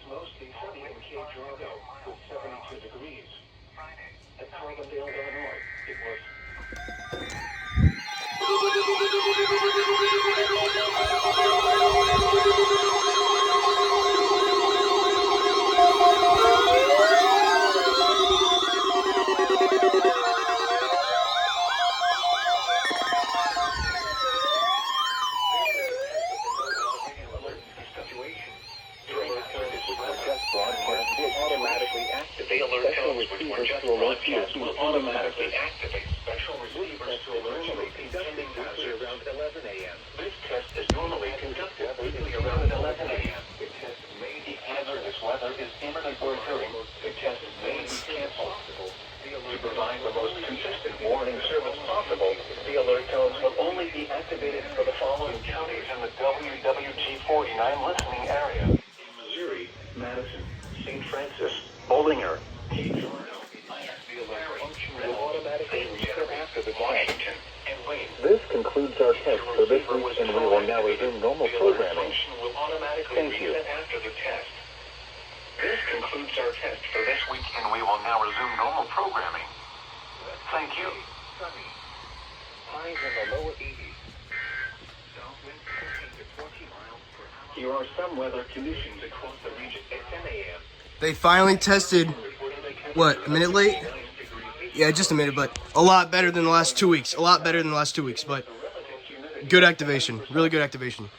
mostly sunny in Cape Girardeau with 72 degrees. At Carbondale, Illinois, it was automatically activate special receivers to alert you will automatically activate special receivers to alert you containing hazards around 11 a.m. This test is normally conducted weekly around 11 a.m. The test may be hazardous weather is imminent or occurring. The test may be canceled. To provide the most consistent warning service possible, the alert tones will only be activated for the following counties in the WWG49 listening area. In Missouri, Madison, St. Francis, Bollinger, Cape Girardeau. The alert function will automatically reset after the Washington and Wayne. This concludes our test for this week, and we will now resume normal programming. Thank you. After the test. This concludes our test for this week, and we will now resume normal programming. Thank you. Sunny. Highs in the lower 80s. South winds 15 to 20 miles per hour. Here are some weather conditions across the region at 10 a.m. They finally tested, what, a minute late? Yeah, just a minute, but a lot better than the last 2 weeks. A lot better than the last 2 weeks, but good activation. Really good activation.